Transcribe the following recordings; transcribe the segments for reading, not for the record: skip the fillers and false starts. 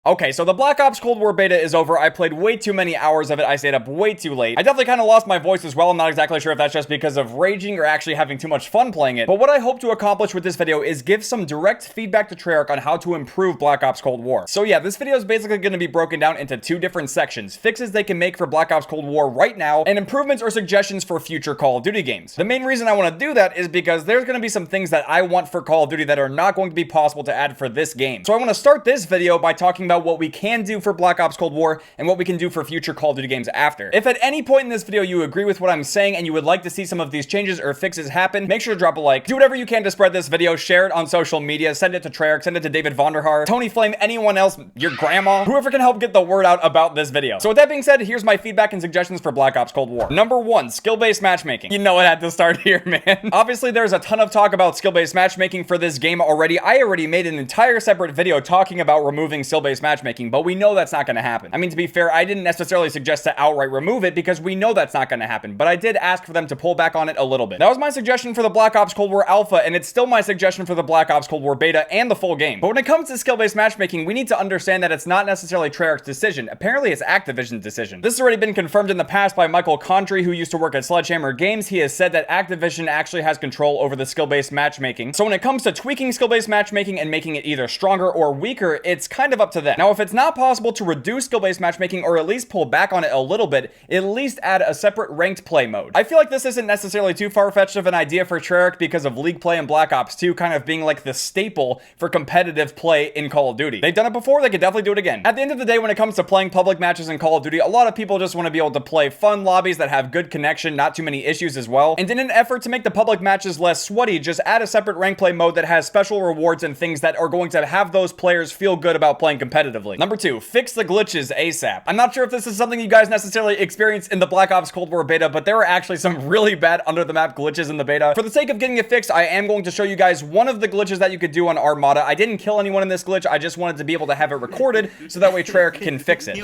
Okay, so the Black Ops Cold War beta is over. I played way too many hours of it. I stayed up way too late. I definitely kind of lost my voice as well. I'm not exactly sure if that's just because of raging or actually having too much fun playing it. But what I hope to accomplish with this video is give some direct feedback to Treyarch on how to improve Black Ops Cold War. So yeah, this video is basically going to be broken down into two different sections. Fixes they can make for Black Ops Cold War right now, and improvements or suggestions for future Call of Duty games. The main reason I want to do that is because there's going to be some things that I want for Call of Duty that are not going to be possible to add for this game. So I want to start this video by talking about what we can do for Black Ops Cold War and what we can do for future Call of Duty games after. If at any point in this video you agree with what I'm saying and you would like to see some of these changes or fixes happen, make sure to drop a like. Do whatever you can to spread this video, share it on social media, send it to Treyarch, send it to David Vonderhaar, Tony Flame, anyone else, your grandma, whoever can help get the word out about this video. So with that being said, here's my feedback and suggestions for Black Ops Cold War. Number 1, skill-based matchmaking. You know it had to start here, man. Obviously, there's a ton of talk about skill-based matchmaking for this game already. I already made an entire separate video talking about removing skill-based matchmaking, but we know that's not going to happen. I mean, to be fair, I didn't necessarily suggest to outright remove it because we know that's not going to happen, but I did ask for them to pull back on it a little bit. That was my suggestion for the Black Ops Cold War Alpha, and it's still my suggestion for the Black Ops Cold War Beta and the full game. But when it comes to skill-based matchmaking, we need to understand that it's not necessarily Treyarch's decision. Apparently, it's Activision's decision. This has already been confirmed in the past by Michael Condrey, who used to work at Sledgehammer Games. He has said that Activision actually has control over the skill-based matchmaking. So when it comes to tweaking skill-based matchmaking and making it either stronger or weaker, it's kind of up to them. Now, if it's not possible to reduce skill-based matchmaking or at least pull back on it a little bit, at least add a separate ranked play mode. I feel like this isn't necessarily too far-fetched of an idea for Treyarch because of League play and Black Ops 2 kind of being like the staple for competitive play in Call of Duty. They've done it before, they could definitely do it again. At the end of the day, when it comes to playing public matches in Call of Duty, a lot of people just want to be able to play fun lobbies that have good connection, not too many issues as well. And in an effort to make the public matches less sweaty, just add a separate rank play mode that has special rewards and things that are going to have those players feel good about playing competitively. Number 2, fix the glitches ASAP. I'm not sure if this is something you guys necessarily experienced in the Black Ops Cold War beta, but there were actually some really bad under the map glitches in the beta. For the sake of getting it fixed, I am going to show you guys one of the glitches that you could do on Armada. I didn't kill anyone in this glitch, I just wanted to be able to have it recorded so that way Treyarch can fix it.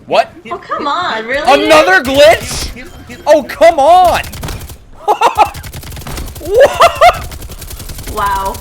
What? Oh, come on, really? Another glitch? Oh, come on! What? Wow.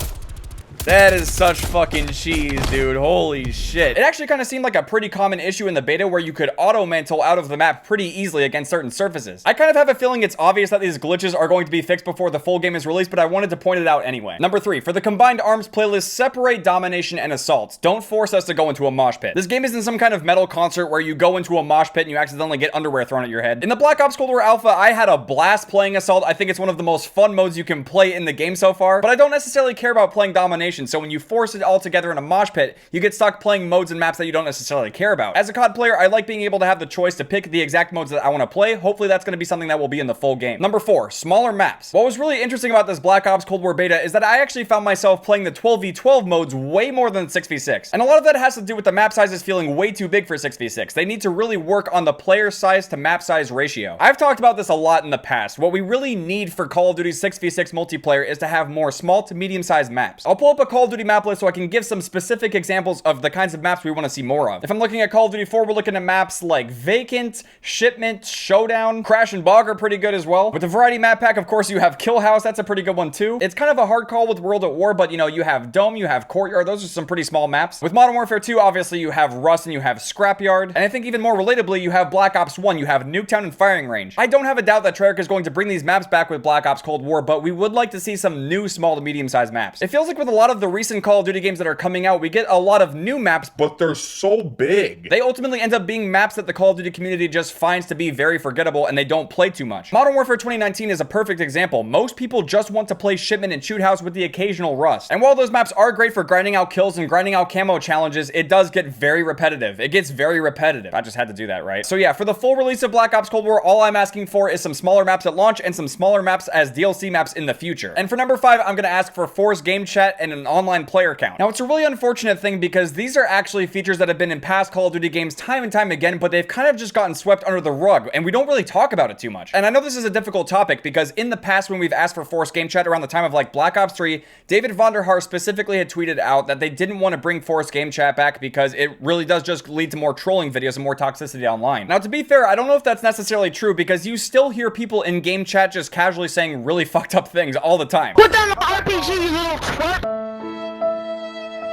That is such fucking cheese, dude. Holy shit. It actually kind of seemed like a pretty common issue in the beta where you could auto-mantle out of the map pretty easily against certain surfaces. I kind of have a feeling it's obvious that these glitches are going to be fixed before the full game is released, but I wanted to point it out anyway. Number 3, for the combined arms playlist, separate domination and assault. Don't force us to go into a mosh pit. This game isn't some kind of metal concert where you go into a mosh pit and you accidentally get underwear thrown at your head. In the Black Ops Cold War Alpha, I had a blast playing assault. I think it's one of the most fun modes you can play in the game so far, but I don't necessarily care about playing domination. So when you force it all together in a mosh pit, you get stuck playing modes and maps that you don't necessarily care about. As a COD player, I like being able to have the choice to pick the exact modes that I want to play. Hopefully that's going to be something that will be in the full game. Number 4, smaller maps. What was really interesting about this Black Ops Cold War beta is that I actually found myself playing the 12v12 modes way more than 6v6. And a lot of that has to do with the map sizes feeling way too big for 6v6. They need to really work on the player size to map size ratio. I've talked about this a lot in the past. What we really need for Call of Duty 6v6 multiplayer is to have more small to medium sized maps. I'll pull up a Call of Duty map list so I can give some specific examples of the kinds of maps we want to see more of. If I'm looking at Call of Duty 4, we're looking at maps like Vacant, Shipment, Showdown, Crash and Bog are pretty good as well. With the variety map pack, of course, you have Kill House. That's a pretty good one too. It's kind of a hard call with World at War, but you know, you have Dome, you have Courtyard. Those are some pretty small maps. With Modern Warfare 2, obviously you have Rust and you have Scrapyard. And I think even more relatably, you have Black Ops 1, you have Nuketown and Firing Range. I don't have a doubt that Treyarch is going to bring these maps back with Black Ops Cold War, but we would like to see some new small to medium sized maps. It feels like with a lot of the recent Call of Duty games that are coming out, we get a lot of new maps, but they're so big. They ultimately end up being maps that the Call of Duty community just finds to be very forgettable and they don't play too much. Modern Warfare 2019 is a perfect example. Most people just want to play Shipment and Shoot House with the occasional Rust. And while those maps are great for grinding out kills and grinding out camo challenges, it does get very repetitive. It gets very repetitive. I just had to do that, right? So yeah, for the full release of Black Ops Cold War, all I'm asking for is some smaller maps at launch and some smaller maps as DLC maps in the future. And for number 5, I'm going to ask for forced game chat and an online player count. Now, it's a really unfortunate thing because these are actually features that have been in past Call of Duty games time and time again, but they've kind of just gotten swept under the rug, and we don't really talk about it too much. And I know this is a difficult topic because in the past when we've asked for forced game chat around the time of like Black Ops 3, David Vonderhaar specifically had tweeted out that they didn't want to bring forced game chat back because it really does just lead to more trolling videos and more toxicity online. Now, to be fair, I don't know if that's necessarily true because you still hear people in game chat just casually saying really fucked up things all the time. Put down the RPG, you little twerp!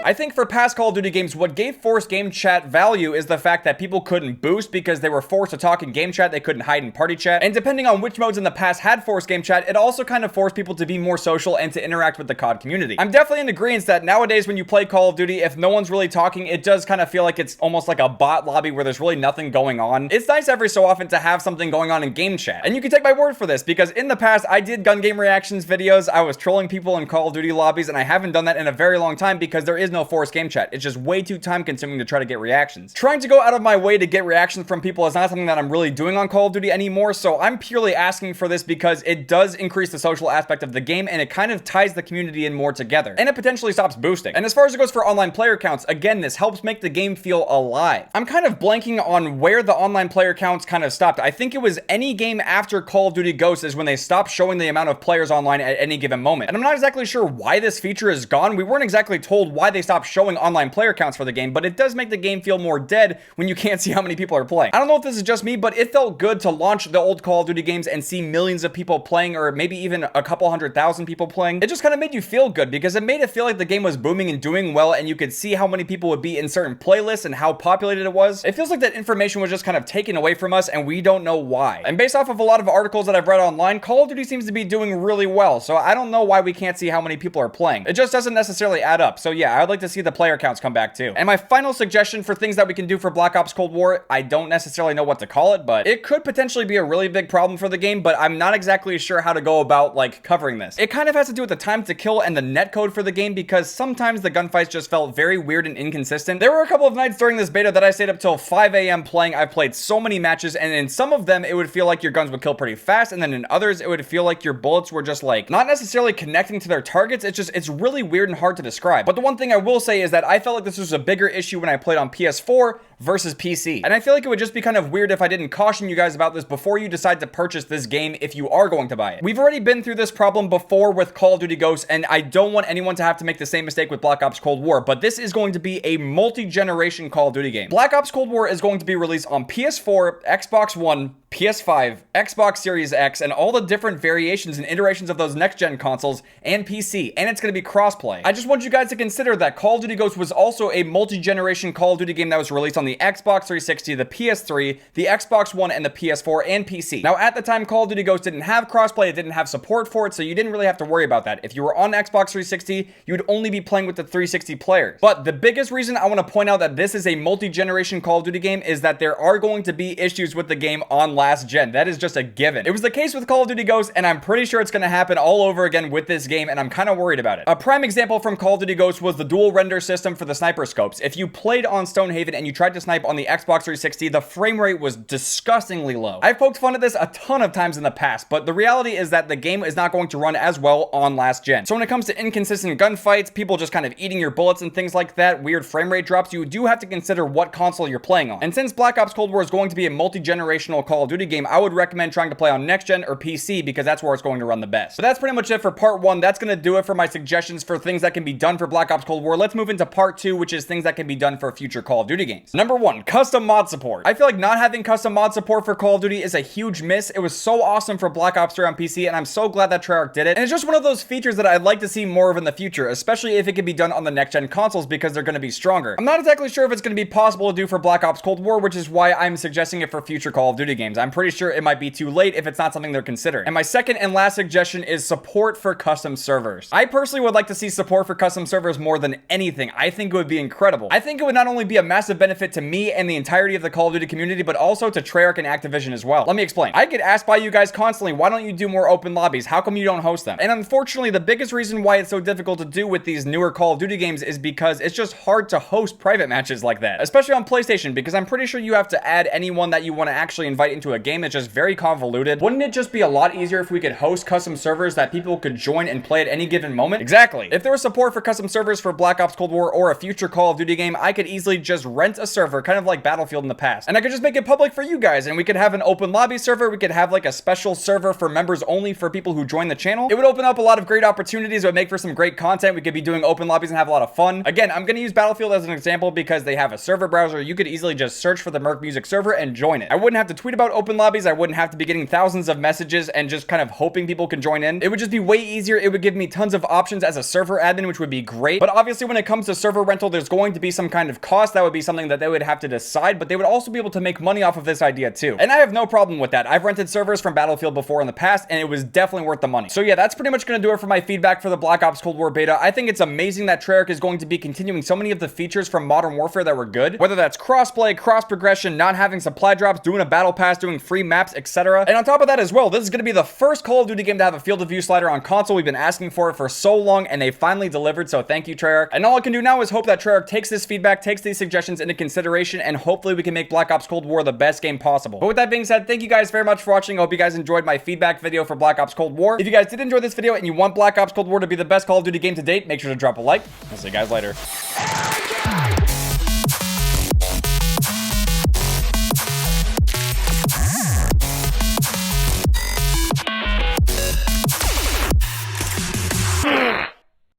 I think for past Call of Duty games, what gave forced game chat value is the fact that people couldn't boost because they were forced to talk in game chat, they couldn't hide in party chat, and depending on which modes in the past had forced game chat, it also kind of forced people to be more social and to interact with the COD community. I'm definitely in agreement that nowadays when you play Call of Duty, if no one's really talking, it does kind of feel like it's almost like a bot lobby where there's really nothing going on. It's nice every so often to have something going on in game chat. And you can take my word for this because in the past, I did gun game reactions videos, I was trolling people in Call of Duty lobbies, and I haven't done that in a very long time because there is no forced game chat. It's just way too time consuming to try to get reactions. Trying to go out of my way to get reactions from people is not something that I'm really doing on Call of Duty anymore, so I'm purely asking for this because it does increase the social aspect of the game and it kind of ties the community in more together, and it potentially stops boosting. And as far as it goes for online player counts, again, this helps make the game feel alive. I'm kind of blanking on where the online player counts kind of stopped. I think it was any game after Call of Duty Ghosts is when they stopped showing the amount of players online at any given moment. And I'm not exactly sure why this feature is gone. We weren't exactly told why they stopped showing online player counts for the game, but it does make the game feel more dead when you can't see how many people are playing. I don't know if this is just me, but it felt good to launch the old Call of Duty games and see millions of people playing, or maybe even a couple 100,000 people playing. It just kind of made you feel good because it made it feel like the game was booming and doing well, and you could see how many people would be in certain playlists and how populated it was. It feels like that information was just kind of taken away from us and we don't know why. And based off of a lot of articles that I've read online, Call of Duty seems to be doing really well, so I don't know why we can't see how many people are playing. It just doesn't necessarily add up. So yeah, I'd like to see the player counts come back too. And my final suggestion for things that we can do for Black Ops Cold War, I don't necessarily know what to call it, but it could potentially be a really big problem for the game, but I'm not exactly sure how to go about like covering this. It kind of has to do with the time to kill and the netcode for the game because sometimes the gunfights just felt very weird and inconsistent. There were a couple of nights during this beta that I stayed up till 5 a.m. playing. I've played so many matches, and in some of them it would feel like your guns would kill pretty fast, and then in others it would feel like your bullets were just like not necessarily connecting to their targets. It's really weird and hard to describe. But the one thing I will say is that I felt like this was a bigger issue when I played on PS4 versus PC. And I feel like it would just be kind of weird if I didn't caution you guys about this before you decide to purchase this game if you are going to buy it. We've already been through this problem before with Call of Duty Ghosts, and I don't want anyone to have to make the same mistake with Black Ops Cold War, but this is going to be a multi-generation Call of Duty game. Black Ops Cold War is going to be released on PS4, Xbox One, PS5, Xbox Series X, and all the different variations and iterations of those next-gen consoles, and PC, and it's going to be crossplay. I just want you guys to consider that Call of Duty Ghosts was also a multi-generation Call of Duty game that was released on the Xbox 360, the PS3, the Xbox One, and the PS4, and PC. Now, at the time, Call of Duty Ghosts didn't have crossplay, it didn't have support for it, so you didn't really have to worry about that. If you were on Xbox 360, you would only be playing with the 360 players. But the biggest reason I want to point out that this is a multi-generation Call of Duty game is that there are going to be issues with the game on last gen. That is just a given. It was the case with Call of Duty Ghosts, and I'm pretty sure it's going to happen all over again with this game, and I'm kind of worried about it. A prime example from Call of Duty Ghosts was the dual render system for the sniper scopes. If you played on Stonehaven and you tried to snipe on the Xbox 360, the frame rate was disgustingly low. I've poked fun at this a ton of times in the past, but the reality is that the game is not going to run as well on last gen. So when it comes to inconsistent gunfights, people just kind of eating your bullets and things like that, weird frame rate drops, you do have to consider what console you're playing on. And since Black Ops Cold War is going to be a multi-generational Call of Duty game, I would recommend trying to play on next gen or PC because that's where it's going to run the best. But that's pretty much it for part one. That's going to do it for my suggestions for things that can be done for Black Ops Cold War. Let's move into part two, which is things that can be done for future Call of Duty games. Number one, custom mod support. I feel like not having custom mod support for Call of Duty is a huge miss. It was so awesome for Black Ops 3 on PC, and I'm so glad that Treyarch did it. And it's just one of those features that I'd like to see more of in the future, especially if it can be done on the next gen consoles because they're going to be stronger. I'm not exactly sure if it's going to be possible to do for Black Ops Cold War, which is why I'm suggesting it for future Call of Duty games. I'm pretty sure it might be too late if it's not something they're considering. And my second and last suggestion is support for custom servers. I personally would like to see support for custom servers more than anything. I think it would be incredible. I think it would not only be a massive benefit to me and the entirety of the Call of Duty community, but also to Treyarch and Activision as well. Let me explain. I get asked by you guys constantly, why don't you do more open lobbies? How come you don't host them? And unfortunately, the biggest reason why it's so difficult to do with these newer Call of Duty games is because it's just hard to host private matches like that, especially on PlayStation, because I'm pretty sure you have to add anyone that you want to actually invite into a game. It's just very convoluted. Wouldn't it just be a lot easier if we could host custom servers that people could join and play at any given moment? Exactly. If there was support for custom servers for Black Ops Cold War or a future Call of Duty game, I could easily just rent a server, kind of like Battlefield in the past, and I could just make it public for you guys, and we could have an open lobby server. We could have like a special server for members only for people who join the channel. It would open up a lot of great opportunities. It would make for some great content. We could be doing open lobbies and have a lot of fun. Again, I'm going to use Battlefield as an example because they have a server browser. You could easily just search for the Merc Music server and join it. I wouldn't have to tweet about open lobbies, I wouldn't have to be getting thousands of messages and just kind of hoping people can join in. It would just be way easier. It would give me tons of options as a server admin, which would be great. But obviously when it comes to server rental, there's going to be some kind of cost. That would be something that they would have to decide, but they would also be able to make money off of this idea too. And I have no problem with that. I've rented servers from Battlefield before in the past, and it was definitely worth the money. So yeah, that's pretty much going to do it for my feedback for the Black Ops Cold War beta. I think it's amazing that Treyarch is going to be continuing so many of the features from Modern Warfare that were good, whether that's crossplay, cross progression, not having supply drops, doing a battle pass, doing free maps, etc. And on top of that as well, this is going to be the first Call of Duty game to have a field of view slider on console. We've been asking for it for so long, and they finally delivered, so thank you, Treyarch. And all I can do now is hope that Treyarch takes this feedback, takes these suggestions into consideration, and hopefully we can make Black Ops Cold War the best game possible. But with that being said, thank you guys very much for watching. I hope you guys enjoyed my feedback video for Black Ops Cold War. If you guys did enjoy this video and you want Black Ops Cold War to be the best Call of Duty game to date, make sure to drop a like. I'll see you guys later.